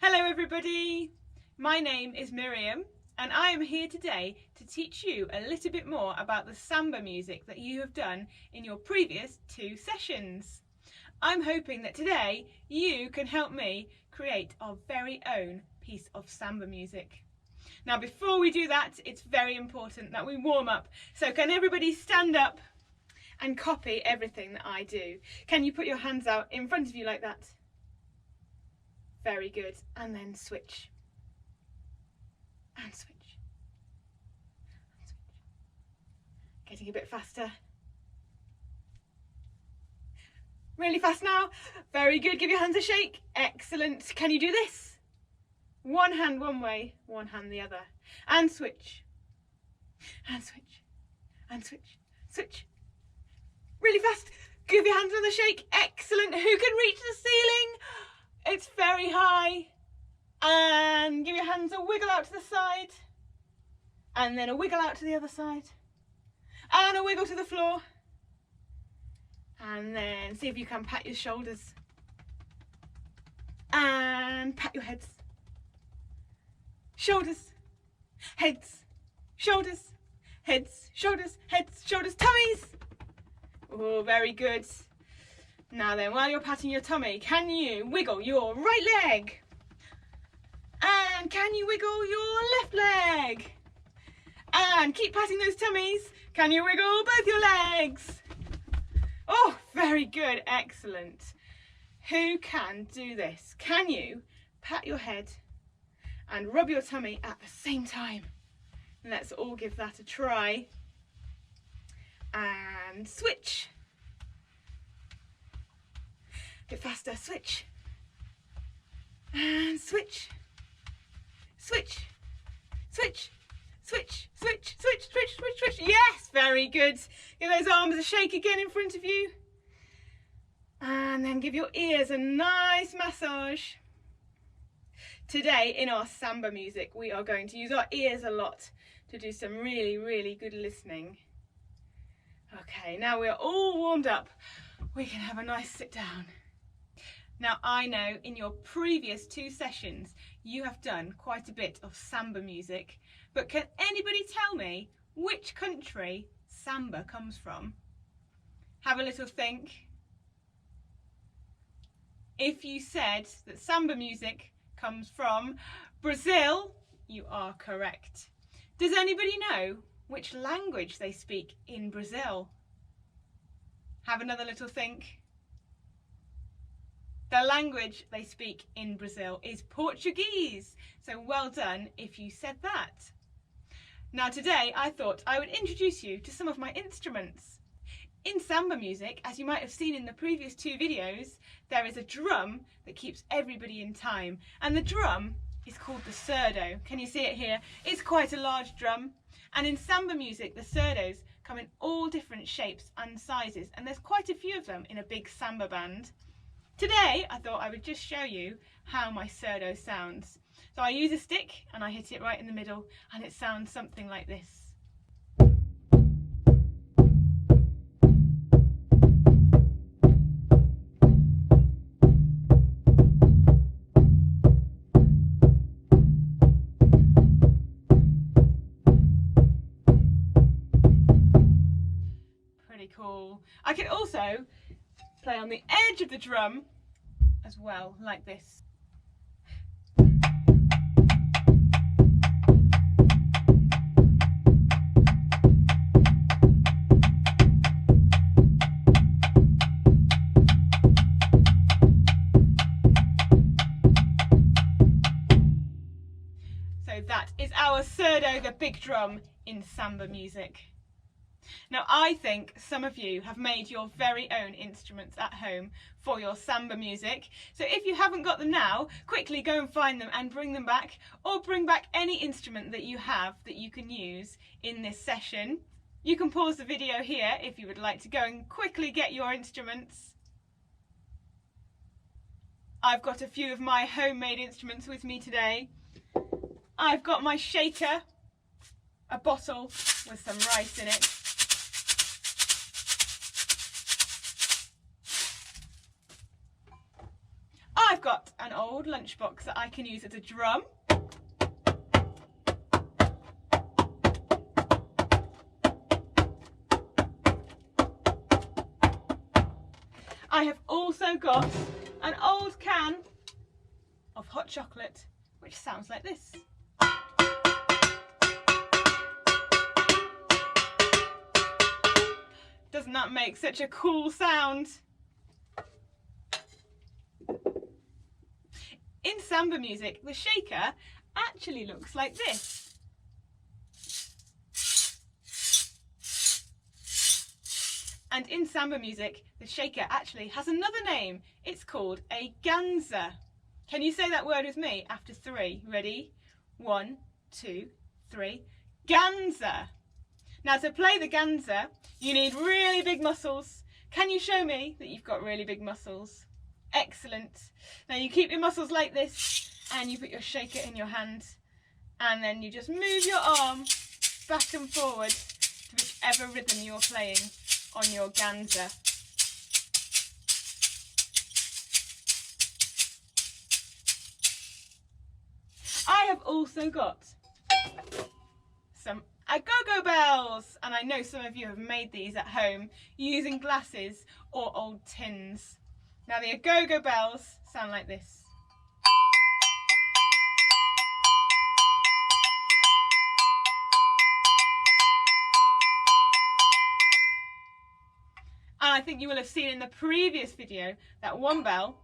Hello everybody, my name is Miriam and I am here today to teach you a little bit more about the samba music that you have done in your previous 2 sessions. I'm hoping that today you can help me create our very own piece of samba music. Now before we do that, it's very important that we warm up. So can everybody stand up and copy everything that I do? Can you put your hands out in front of you like that? Very good. And then switch. And switch. And switch. Getting a bit faster. Really fast now. Very good. Give your hands a shake. Excellent. Can you do this? One hand one way, one hand the other. And switch. And switch. And switch. Switch. Really fast. Give your hands another shake. Excellent. Who can reach the ceiling? It's very high. And give your hands a wiggle out to the side. And then a wiggle out to the other side. And a wiggle to the floor. And then see if you can pat your shoulders. And pat your heads. Shoulders, heads, shoulders, heads, shoulders, heads, shoulders, tummies. Oh, very good. Now then, while you're patting your tummy, can you wiggle your right leg? And can you wiggle your left leg? And keep patting those tummies. Can you wiggle both your legs? Oh, very good. Excellent. Who can do this? Can you pat your head and rub your tummy at the same time? Let's all give that a try. And switch. Bit faster, switch. And switch. Switch. Switch. Switch. Switch. Switch. Switch. Switch. Switch. Yes, very good. Give those arms a shake again in front of you. And then give your ears a nice massage. Today in our samba music, we are going to use our ears a lot to do some really, really good listening. Okay, now we're all warmed up. We can have a nice sit down. Now I know in your previous 2 sessions you have done quite a bit of samba music, but can anybody tell me which country samba comes from? Have a little think. If you said that samba music comes from Brazil, you are correct. Does anybody know which language they speak in Brazil? Have another little think. The language they speak in Brazil is Portuguese, so well done if you said that. Now today I thought I would introduce you to some of my instruments. In samba music, as you might have seen in the previous 2 videos, there is a drum that keeps everybody in time, and the drum is called the surdo. Can you see it here? It's quite a large drum, and in samba music the surdos come in all different shapes and sizes, and there's quite a few of them in a big samba band. Today I thought I would just show you how my surdo sounds. So I use a stick and I hit it right in the middle, and it sounds something like this. Pretty cool. I can also play on the edge of the drum as well, like this. So that is our surdo, the big drum in samba music. Now I think some of you have made your very own instruments at home for your samba music. So if you haven't got them now, quickly go and find them and bring them back, or bring back any instrument that you have that you can use in this session. You can pause the video here if you would like to go and quickly get your instruments. I've got a few of my homemade instruments with me today. I've got my shaker, a bottle with some rice in it. I've got an old lunchbox that I can use as a drum. I have also got an old can of hot chocolate, which sounds like this. Doesn't that make such a cool sound? In samba music, the shaker actually looks like this. And in samba music, the shaker actually has another name. It's called a ganza. Can you say that word with me after 3? Ready? 1, 2, 3. Ganza. Now to play the ganza, you need really big muscles. Can you show me that you've got really big muscles? Excellent. Now you keep your muscles like this and you put your shaker in your hand and then you just move your arm back and forward to whichever rhythm you're playing on your ganza. I have also got some agogo bells, and I know some of you have made these at home using glasses or old tins. Now the agogo bells sound like this. And I think you will have seen in the previous video that one bell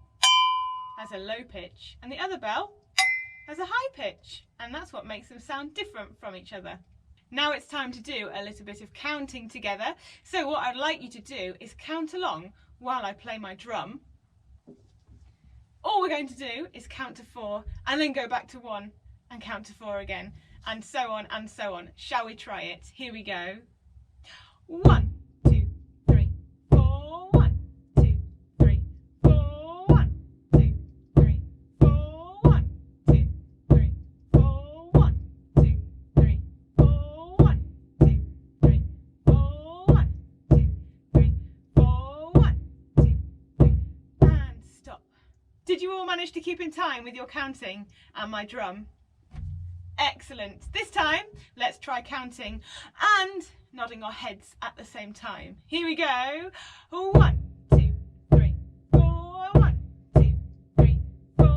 has a low pitch and the other bell has a high pitch, and that's what makes them sound different from each other. Now it's time to do a little bit of counting together. So what I'd like you to do is count along while I play my drum. All we're going to do is count to 4 and then go back to 1 and count to 4 again, and so on and so on. Shall we try it? Here we go. 1, 2, 3, 4. 1, 2, 3, 4. 1, 2, 3, 4. 1, 2, 3, 4. 1, 2, 3, 4. 1, 2, 3, 4. 1, 2, 3, 4. 1, 2, 3, and stop. Did you all manage to keep in time with your counting and my drum? Excellent. This time, let's try counting and nodding our heads at the same time. Here we go. 1, 2, 3, 4. 1, 2, 3, 4.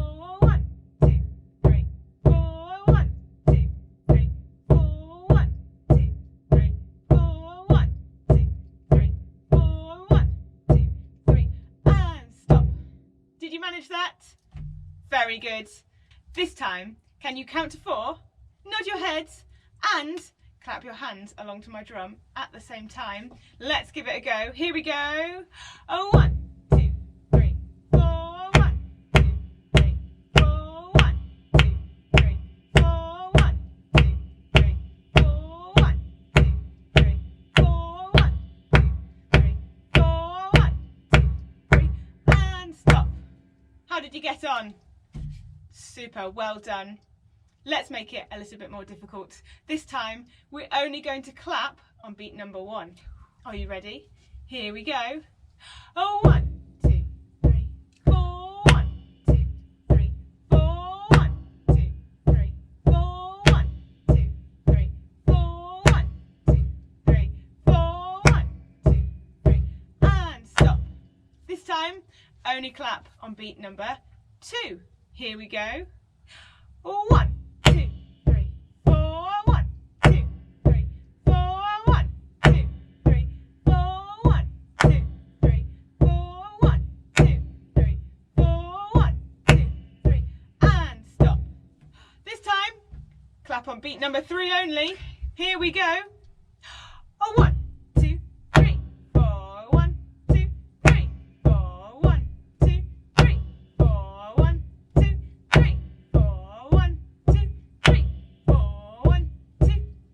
1, 2, 3, 4. 1, 2, 3, 4. 1, 2, 3, 4. 1, 2, 3, 4. 1, 2, 3, and stop. Did you manage that? Very good. This time, can you count to 4? Nod your heads and clap your hands along to my drum at the same time. Let's give it a go. Here we go. 1, 2, 3, 4. 1, 2, 3, 4. 1, 2, 3, 4. 1, 2, 3, 4. 1, 2, 3, 4. 1, 2, 3, 4. 1, 2, 3, and stop. How did you get on? Super, well done. Let's make it a little bit more difficult. This time, we're only going to clap on beat number 1. Are you ready? Here we go. 1, 2, 3, 4. 1, 2, 3, 4. 1, 2, 3, 4. 1, 2, 3, 4. 1, 2, 3, 4. 1, 2, 3, and stop. This time, only clap on beat number 2. Here we go. 1, 2, 3, 4. 1, 2, 3, 4. 1, 2, 3, 4. 1, 2, 3, 4. 1, 2, 3, 4. 1, 2, 3, and stop. This time, clap on beat number 3 only. Here we go. 1, 2, 3, 4. 1, 2, 3, 4. 1, 2, 3, 4. 1, 2, 3, 4. 1, 2, 3, 4. 1, 2,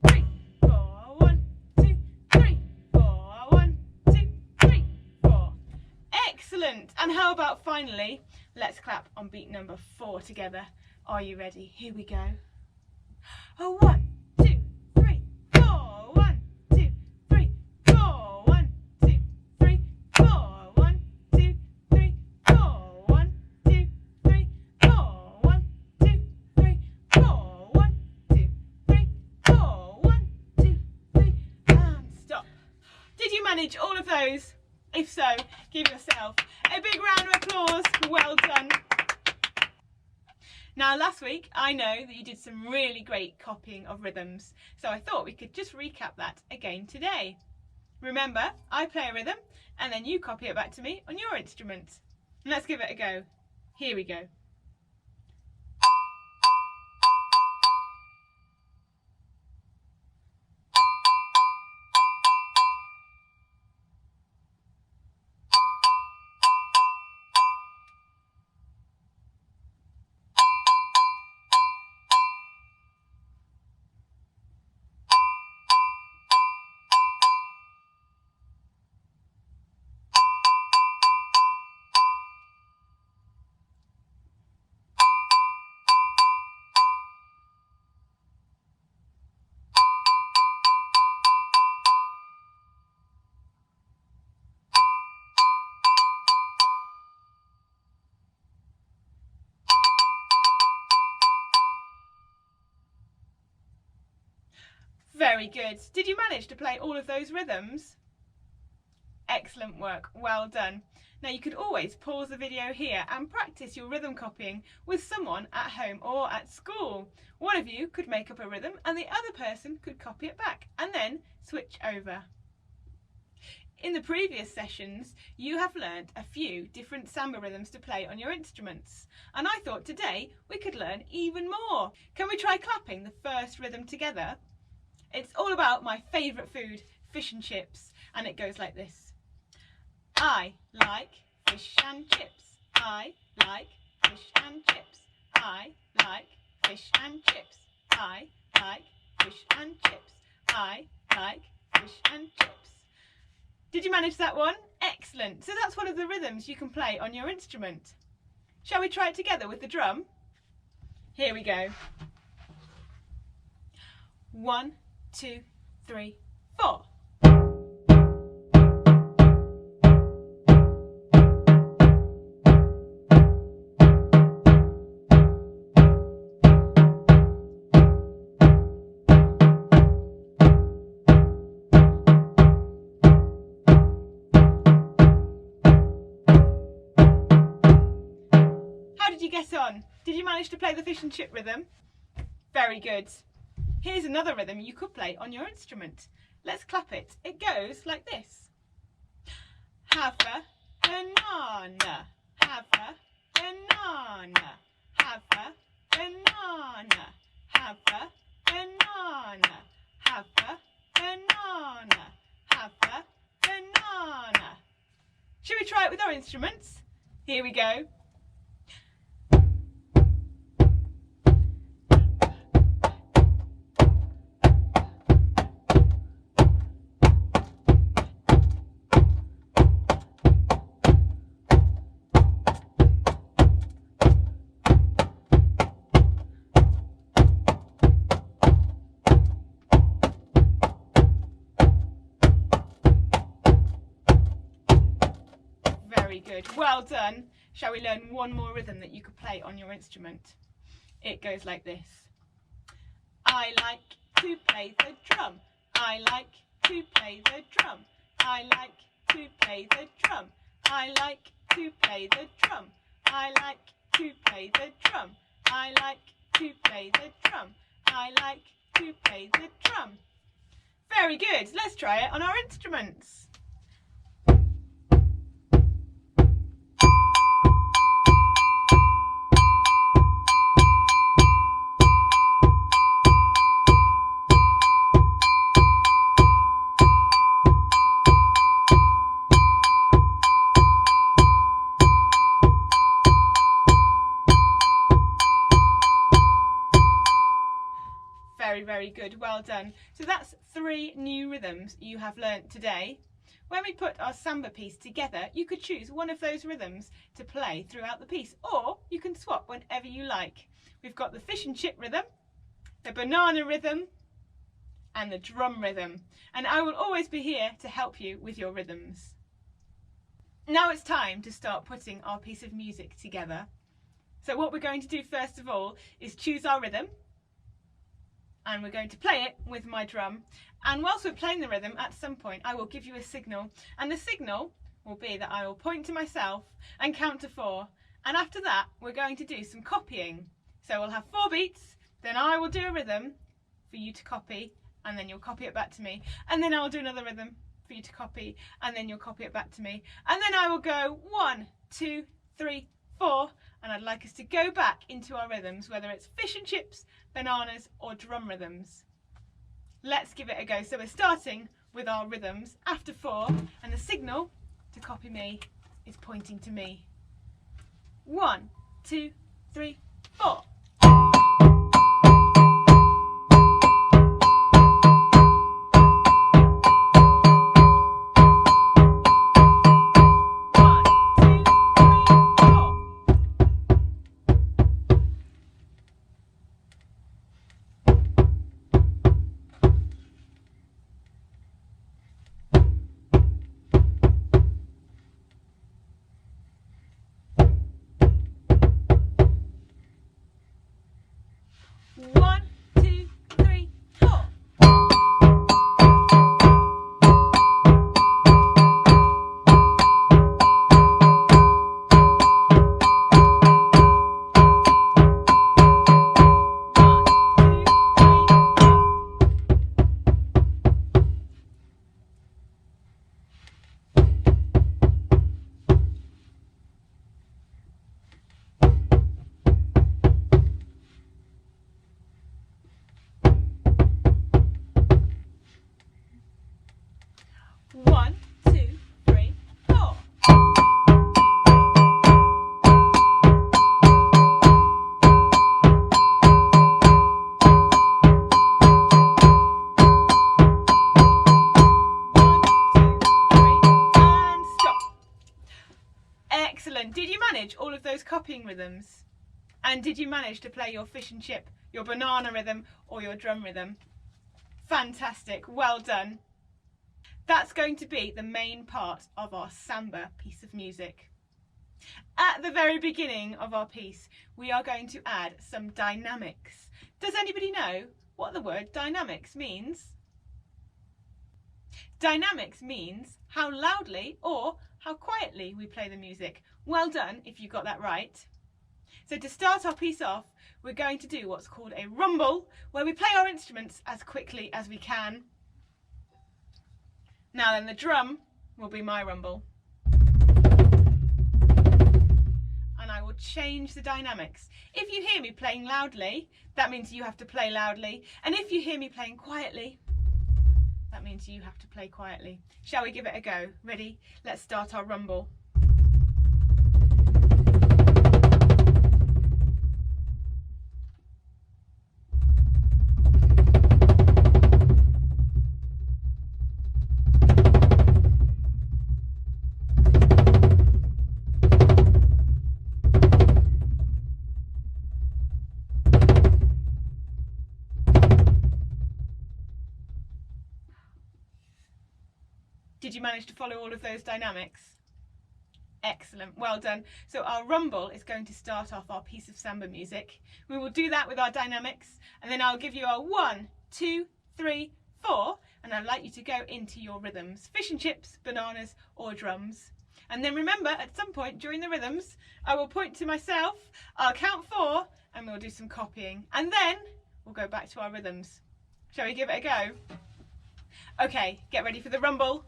3, 4. 1, 2, 3, 4. 1, 2, 3, 4. Excellent. And how about finally, let's clap on beat number 4 together. Are you ready? Here we go. 1, 2, 3, 4. 1, 2, 3, 4. 1, 2, 3, 4. 1, 2, 3, 4. 1, 2, 3, manage all of those? If so, give yourself a big round of applause. Well done. Now, last week, I know that you did some really great copying of rhythms, so I thought we could just recap that again today. Remember, I play a rhythm and then you copy it back to me on your instrument. Let's give it a go. Here we go. Very good. Did you manage to play all of those rhythms? Excellent work. Well done. Now you could always pause the video here and practice your rhythm copying with someone at home or at school. One of you could make up a rhythm and the other person could copy it back and then switch over. In the previous sessions, you have learnt a few different samba rhythms to play on your instruments, and I thought today we could learn even more. Can we try clapping the first rhythm together? It's all about my favourite food, fish and chips, and it goes like this. I like fish and chips. I like fish and chips. I like fish and chips. I like fish and chips. I like fish and chips. Did you manage that one? Excellent. So that's one of the rhythms you can play on your instrument. Shall we try it together with the drum? Here we go. 1, 2, 3, 4. How did you get on? Did you manage to play the fish and chip rhythm? Very good. Here's another rhythm you could play on your instrument. Let's clap it. It goes like this. Have a banana. Have a banana. Have a banana. Have a banana. Have a banana. Have a banana. Should we try it with our instruments? Here we go. Very good. Well done. Shall we learn one more rhythm that you could play on your instrument? It goes like this. I like to play the drum. I like to play the drum. I like to play the drum. I like to play the drum. I like to play the drum. I like to play the drum. I like to play the drum. Very good. Let's try it on our instruments. Very good. Well done. So that's 3 new rhythms you have learnt today. When we put our samba piece together, you could choose one of those rhythms to play throughout the piece, or you can swap whenever you like. We've got the fish and chip rhythm, the banana rhythm, and the drum rhythm. And I will always be here to help you with your rhythms. Now it's time to start putting our piece of music together. So what we're going to do first of all is choose our rhythm. and we're going to play it with my drum. And whilst we're playing the rhythm, at some point I will give you a signal, and the signal will be that I will point to myself and count to 4, and after that we're going to do some copying. So we'll have 4 beats, then I will do a rhythm for you to copy, and then you'll copy it back to me, and then I'll do another rhythm for you to copy, and then you'll copy it back to me, and then I will go 1, 2, 3, 4, and I'd like us to go back into our rhythms, whether it's fish and chips, bananas, or drum rhythms. Let's give it a go. So we're starting with our rhythms after 4, and the signal to copy me is pointing to me. 1, 2, 3, 4. Excellent. Did you manage all of those copying rhythms? And did you manage to play your fish and chip, your banana rhythm, or your drum rhythm? Fantastic. Well done. That's going to be the main part of our samba piece of music. At the very beginning of our piece, we are going to add some dynamics. Does anybody know what the word dynamics means? Dynamics means how loudly or how quietly we play the music. Well done if you got that right. So to start our piece off, we're going to do what's called a rumble, where we play our instruments as quickly as we can. Now then, the drum will be my rumble. And I will change the dynamics. If you hear me playing loudly, that means you have to play loudly. And if you hear me playing quietly, that means you have to play quietly. Shall we give it a go? Ready? Let's start our rumble. Did you manage to follow all of those dynamics? Excellent, well done. So our rumble is going to start off our piece of samba music. We will do that with our dynamics, and then I'll give you a 1, 2, 3, 4, and I'd like you to go into your rhythms, fish and chips, bananas, or drums. And then remember, at some point during the rhythms, I will point to myself, I'll count 4, and we'll do some copying. And then we'll go back to our rhythms. Shall we give it a go? Okay, get ready for the rumble.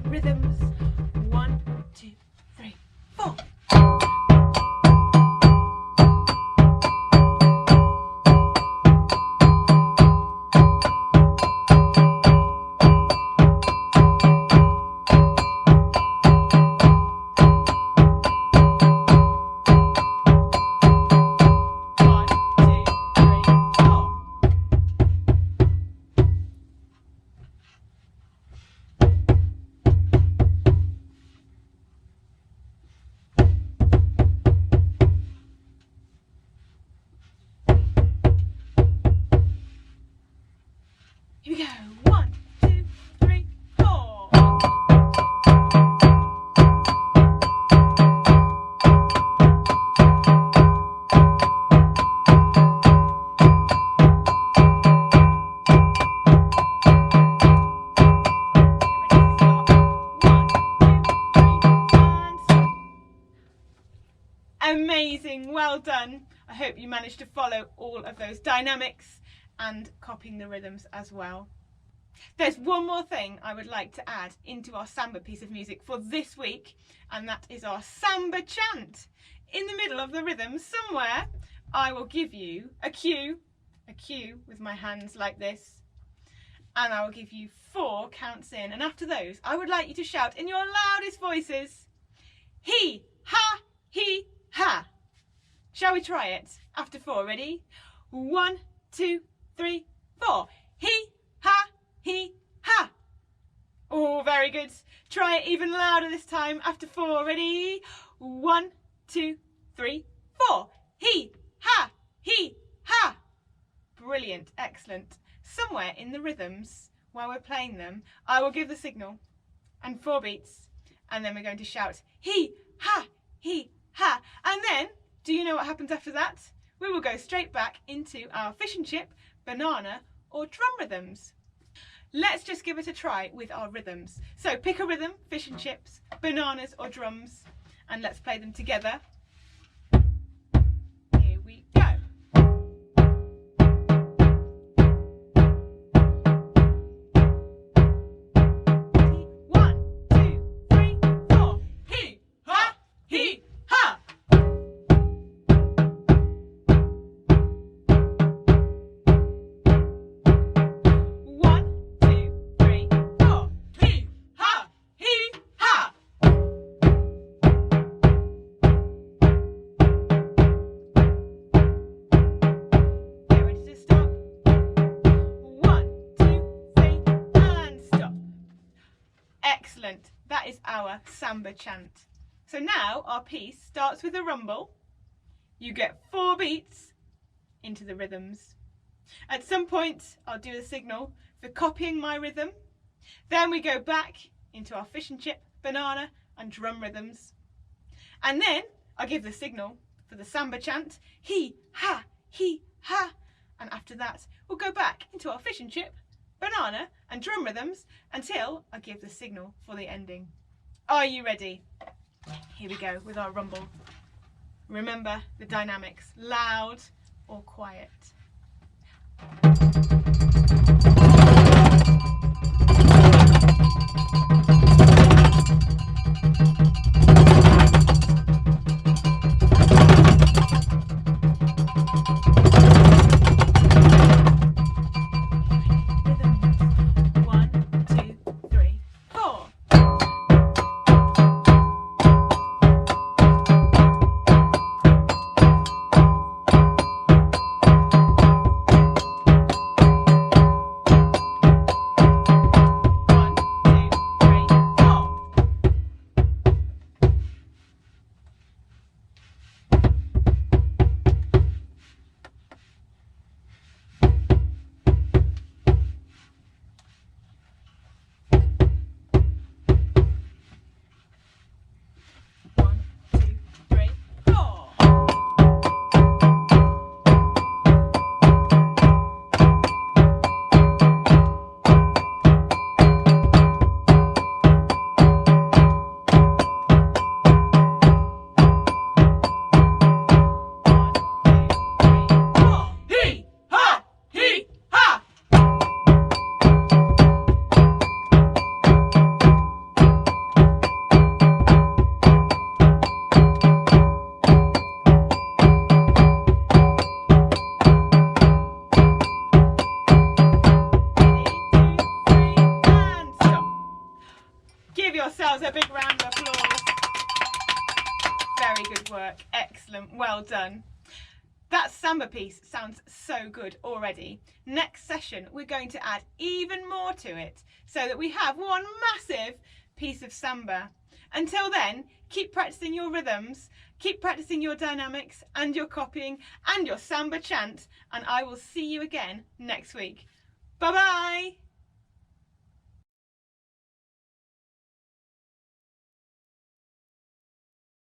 Rhythms. 1, 2, 3, 4. Amazing, well done. I hope you managed to follow all of those dynamics and copying the rhythms as well. There's one more thing I would like to add into our Samba piece of music for this week, and that is our Samba chant. In the middle of the rhythm somewhere, I will give you a cue with my hands like this, and I will give you 4 counts in, and after those I would like you to shout in your loudest voices, he, ha, he, ha. Shall we try it? After 4, ready? 1, 2, 3, 4. He, ha, he, ha. Oh, very good. Try it even louder this time. After 4, ready? 1, 2, 3, 4. He, ha, he, ha. Brilliant, excellent. Somewhere in the rhythms, while we're playing them, I will give the signal and 4 beats, and then we're going to shout he, ha, and then, do you know what happens after that? We will go straight back into our fish and chip, banana or drum rhythms. Let's just give it a try with our rhythms. So pick a rhythm, fish and chips, bananas or drums, and let's play them together. Here we go. 1, 2, 3, 4. He, ha, he, ha. 1, 2, 3, 4. He, ha, he, ha. Get ready to stop. 1, 2, 3, and stop. Excellent. That is our Samba chant. So now our piece starts with a rumble. You get 4 beats into the rhythms. At some point, I'll do the signal for copying my rhythm. Then we go back into our fish and chip, banana and drum rhythms. And then I'll give the signal for the Samba chant, he, ha, and after that we'll go back into our fish and chip, banana and drum rhythms until I give the signal for the ending. Are you ready? Here we go with our rumble. Remember the dynamics, loud or quiet. yourselves a big round of applause. Very good work. Excellent. Well done. That Samba piece sounds so good already. Next session, we're going to add even more to it so that we have one massive piece of Samba. Until then, keep practicing your rhythms, keep practicing your dynamics and your copying and your Samba chant, and I will see you again next week. Bye-bye.